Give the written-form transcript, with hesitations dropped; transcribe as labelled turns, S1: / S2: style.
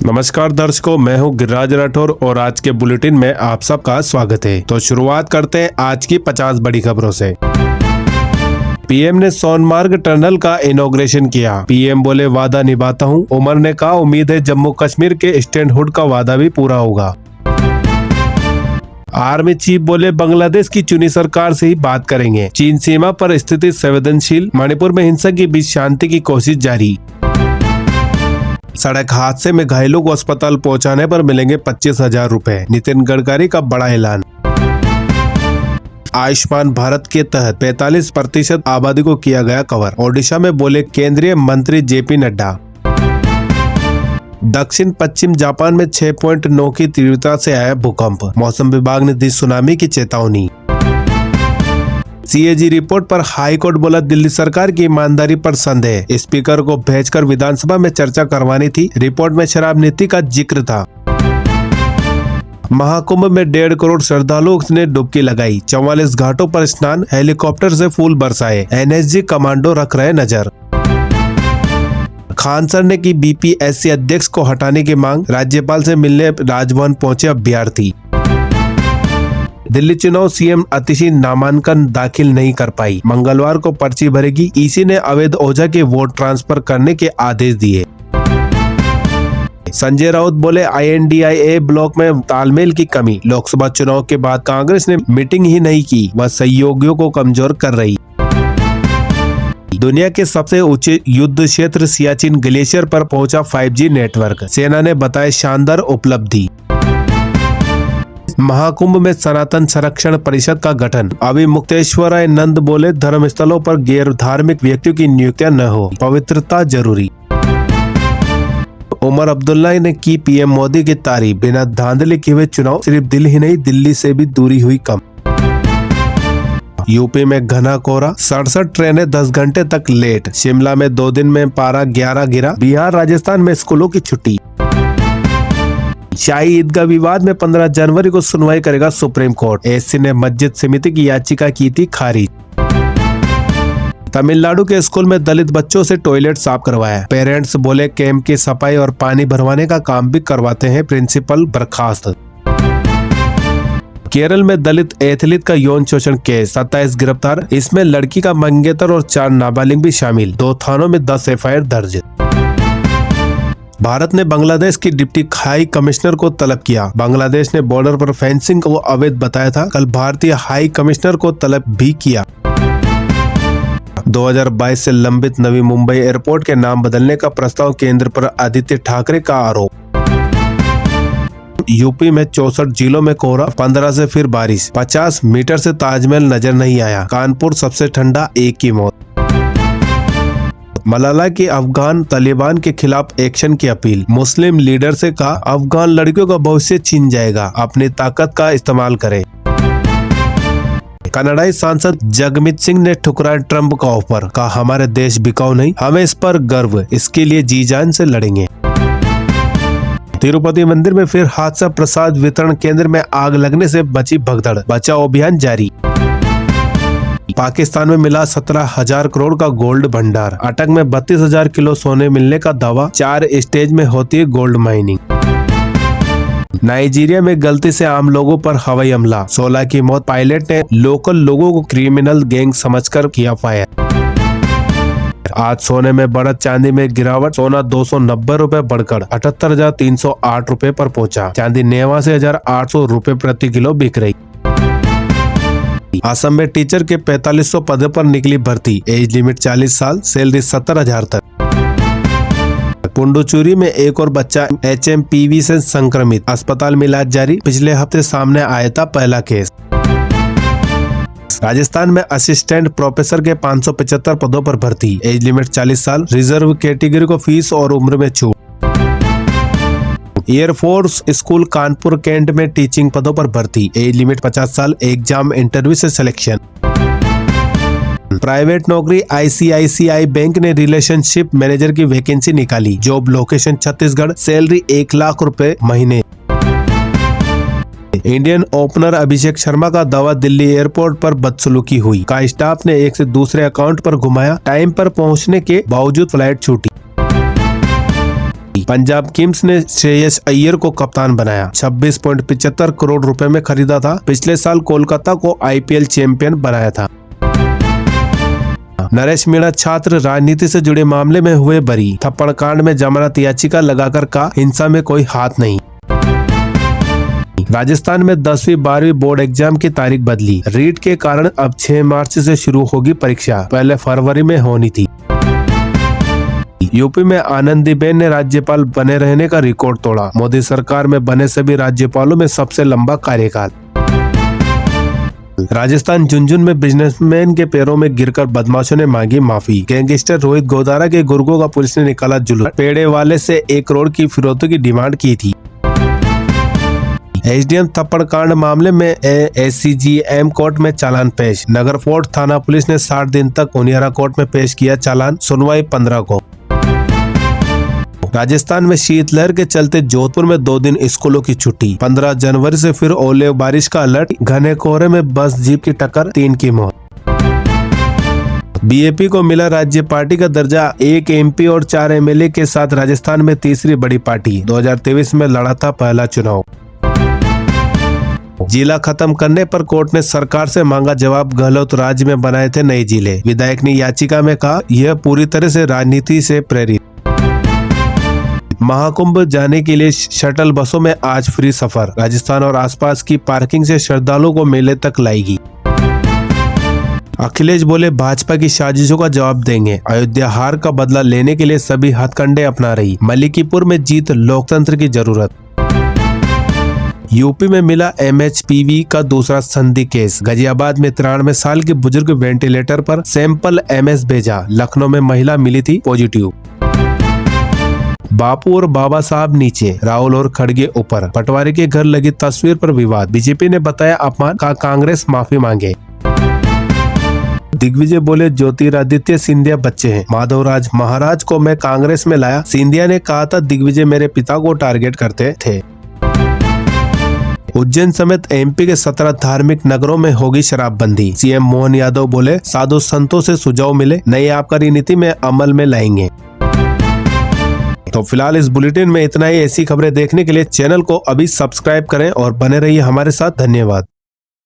S1: नमस्कार दर्शकों, मैं हूं गिरिराज राठौर और आज के बुलेटिन में आप सबका स्वागत है। तो शुरुआत करते हैं आज की 50 बड़ी खबरों से। पीएम ने सोनमार्ग टनल का इनॉग्रेशन किया। पीएम बोले वादा निभाता हूं। उमर ने कहा उम्मीद है जम्मू कश्मीर के स्टैंडहुड का वादा भी पूरा होगा। आर्मी चीफ बोले बांग्लादेश की चुनी सरकार से ही बात करेंगे। चीन सीमा पर स्थिति संवेदनशील। मणिपुर में हिंसा के बीच शांति की कोशिश जारी। सड़क हादसे में घायलों को अस्पताल पहुंचाने पर मिलेंगे 25,000 रुपए। नितिन गडकरी का बड़ा ऐलान। आयुष्मान भारत के तहत 45% आबादी को किया गया कवर। ओडिशा में बोले केंद्रीय मंत्री जेपी नड्डा। दक्षिण पश्चिम जापान में 6.9 की तीव्रता से आया भूकंप। मौसम विभाग ने दी सुनामी की चेतावनी। सीएजी रिपोर्ट पर हाई कोर्ट बोला दिल्ली सरकार की ईमानदारी पर संदेह। स्पीकर को भेजकर विधानसभा में चर्चा करवानी थी। रिपोर्ट में शराब नीति का जिक्र था। महाकुंभ में 1.5 करोड़ श्रद्धालुओं ने डुबकी लगाई। 44 घाटों पर स्नान। हेलीकॉप्टर से फूल बरसाए। एनएसजी कमांडो रख रहे नजर। खान सर ने की बीपीएससी अध्यक्ष को हटाने की मांग। राज्यपाल से मिलने राजभवन पहुंचे अभ्यर्थी। दिल्ली चुनाव सीएम अतिशी नामांकन दाखिल नहीं कर पाई। मंगलवार को पर्ची भरेगी। ईसी ने अवैध ओझा के वोट ट्रांसफर करने के आदेश दिए। संजय राउत बोले INDIA ब्लॉक में तालमेल की कमी। लोकसभा चुनाव के बाद कांग्रेस ने मीटिंग ही नहीं की। वह सहयोगियों को कमजोर कर रही। दुनिया के सबसे ऊंचे युद्ध क्षेत्र सियाचिन ग्लेशियर पर पहुंचा 5G नेटवर्क। सेना ने बताया शानदार उपलब्धि। महाकुंभ में सनातन संरक्षण परिषद का गठन। अभी मुक्तेश्वराय नंद बोले धर्म स्थलों पर गैर धार्मिक व्यक्तियों की नियुक्तियां न हो, पवित्रता जरूरी। उमर अब्दुल्ला ने की पीएम मोदी की तारीफ। बिना धांधली किए हुए चुनाव। सिर्फ दिल्ली ही नहीं दिल्ली से भी दूरी हुई कम। यूपी में घना कोहरा। 67 ट्रेनें 10 घंटे तक लेट। शिमला में 2 दिन में पारा 11 गिरा। बिहार राजस्थान में स्कूलों की छुट्टी। शाही ईदगाह विवाद में 15 जनवरी को सुनवाई करेगा सुप्रीम कोर्ट। एससी ने मस्जिद समिति की याचिका की थी खारिज। तमिलनाडु के स्कूल में दलित बच्चों से टॉयलेट साफ करवाया। पेरेंट्स बोले कैंप की सफाई और पानी भरवाने का काम भी करवाते हैं। प्रिंसिपल बर्खास्त। केरल में दलित एथलीट का यौन शोषण केस। 27 गिरफ्तार। इसमें लड़की का मंगेतर और 4 नाबालिग भी शामिल। 2 थानों में 10 FIR दर्ज। भारत ने बांग्लादेश की डिप्टी हाई कमिश्नर को तलब किया। बांग्लादेश ने बॉर्डर पर फेंसिंग को अवैध बताया था। कल भारतीय हाई कमिश्नर को तलब भी किया। 2022 से लंबित नवी मुंबई एयरपोर्ट के नाम बदलने का प्रस्ताव। केंद्र पर आदित्य ठाकरे का आरोप। यूपी में 64 जिलों में कोहरा। 15 से फिर बारिश। 50 मीटर से ताजमहल नजर नहीं आया। कानपुर सबसे ठंडा, 1 की मौत। मलाला की अफगान तालिबान के खिलाफ एक्शन की अपील। मुस्लिम लीडर से कहा अफगान लड़कियों का भविष्य छीन जाएगा, अपनी ताकत का इस्तेमाल करें। कनाडाई सांसद जगमीत सिंह ने ठुकराया ट्रंप का ऑफर। कहा हमारे देश बिकाऊ नहीं, हमें इस पर गर्व, इसके लिए जी जान से लड़ेंगे। तिरुपति मंदिर में फिर हादसा। प्रसाद वितरण केंद्र में आग लगने से बची भगदड़। बचाव अभियान जारी। पाकिस्तान में मिला 17,000 करोड़ का गोल्ड भंडार। अटक में 32,000 किलो सोने मिलने का दावा। 4 स्टेज में होती है गोल्ड माइनिंग। नाइजीरिया में गलती से आम लोगों पर हवाई हमला। 16 की मौत। पायलट ने लोकल लोगों को क्रिमिनल गैंग समझकर किया फायर। आज सोने में बढ़त, चांदी में गिरावट। सोना 290 रुपए बढ़कर 78,308 रुपए पर पहुंचा। चांदी 89,800 रुपए प्रति किलो बिक रही। असम में टीचर के 4500 पदों पर निकली भर्ती। एज लिमिट 40 साल। सैलरी 70,000 तक। पुंडुचेरी में एक और बच्चा HMPV से संक्रमित। अस्पताल में इलाज जारी। पिछले हफ्ते सामने आया था पहला केस। राजस्थान में असिस्टेंट प्रोफेसर के 575 पदों पर भर्ती। एज लिमिट 40 साल। रिजर्व कैटेगरी को फीस और उम्र में छूट। एयरफोर्स स्कूल कानपुर कैंट में टीचिंग पदों पर भर्ती। एज लिमिट 50 साल। एग्जाम इंटरव्यू से सिलेक्शन। प्राइवेट नौकरी। ICICI बैंक ने रिलेशनशिप मैनेजर की वैकेंसी निकाली। Job location Chhattisgarh. Salary 1 lakh रुपए महीने। इंडियन ओपनर अभिषेक शर्मा का दावा। दिल्ली एयरपोर्ट पर बदसलूकी हुई। का स्टाफ ने एक से दूसरे अकाउंट पर घुमाया। टाइम पर पहुंचने के बावजूद फ्लाइट छूटी। पंजाब किंग्स ने श्रेयस अय्यर को कप्तान बनाया। 26.75 करोड़ रुपए में खरीदा था। पिछले साल कोलकाता को IPL चैंपियन बनाया था। नरेश मीणा छात्र राजनीति से जुड़े मामले में हुए बरी। थप्पड़ कांड में जमानत याचिका लगाकर कहा हिंसा में कोई हाथ नहीं। राजस्थान में 10वीं 12वीं बोर्ड एग्जाम की तारीख बदली। रीट के कारण अब 6 मार्च से शुरू होगी परीक्षा, पहले फरवरी में होनी थी। यूपी में आनंदीबेन ने राज्यपाल बने रहने का रिकॉर्ड तोड़ा। मोदी सरकार में बने सभी राज्यपालों में सबसे लंबा कार्यकाल। राजस्थान झुंझुनू में बिजनेसमैन के पैरों में गिरकर बदमाशों ने मांगी माफी। गैंगस्टर रोहित गोदारा के गुर्गों का पुलिस ने निकाला जुलूस। पेड़े वाले से 1 करोड़ की फिरौती की डिमांड की थी। SDM थप्पड़ कांड मामले में SCGM कोर्ट में चालान पेश। नगर फोर्ट थाना पुलिस ने 60 दिन तक उनियारा कोर्ट में पेश किया चालान। सुनवाई 15 को। राजस्थान में शीतलहर के चलते जोधपुर में 2 दिन स्कूलों की छुट्टी। 15 जनवरी से फिर ओले बारिश का अलर्ट। घने कोहरे में बस जीप की टक्कर, 3 की मौत। BJP को मिला राज्य पार्टी का दर्जा। 1 MP और 4 MLA के साथ राजस्थान में तीसरी बड़ी पार्टी। 2023 में लड़ा था पहला चुनाव। जिला खत्म करने पर कोर्ट ने सरकार से मांगा जवाब। गहलोत राज्य में बनाए थे नए जिले। विधायक ने याचिका में कहा यह पूरी तरह से राजनीति से प्रेरित। महाकुंभ जाने के लिए शटल बसों में आज फ्री सफर। राजस्थान और आसपास की पार्किंग से श्रद्धालुओं को मेले तक लाएगी। अखिलेश बोले भाजपा की साजिशों का जवाब देंगे। अयोध्या हार का बदला लेने के लिए सभी हथकंडे अपना रही। मलिकीपुर में जीत, लोकतंत्र की जरूरत। यूपी में मिला MHPV का दूसरा संदिग्ध केस। गाजियाबाद में 93 साल के बुजुर्ग वेंटिलेटर पर, सैंपल MS भेजा। लखनऊ में महिला मिली थी पॉजिटिव। बापू और बाबा साहब नीचे, राहुल और खड़गे ऊपर। पटवारी के घर लगी तस्वीर पर विवाद। बीजेपी ने बताया अपमान का, कांग्रेस माफी मांगे। दिग्विजय बोले ज्योतिरादित्य सिंधिया बच्चे हैं। माधवराज महाराज को मैं कांग्रेस में लाया। सिंधिया ने कहा था दिग्विजय मेरे पिता को टारगेट करते थे। उज्जैन समेत MP के 17 धार्मिक नगरों में होगी शराबबंदी। CM मोहन यादव बोले साधु संतों से सुझाव मिले, नई आबकारी नीति में अमल में लाएंगे। तो फिलहाल इस बुलेटिन में इतना ही। ऐसी खबरें देखने के लिए चैनल को अभी सब्सक्राइब करें और बने रहिए हमारे साथ। धन्यवाद।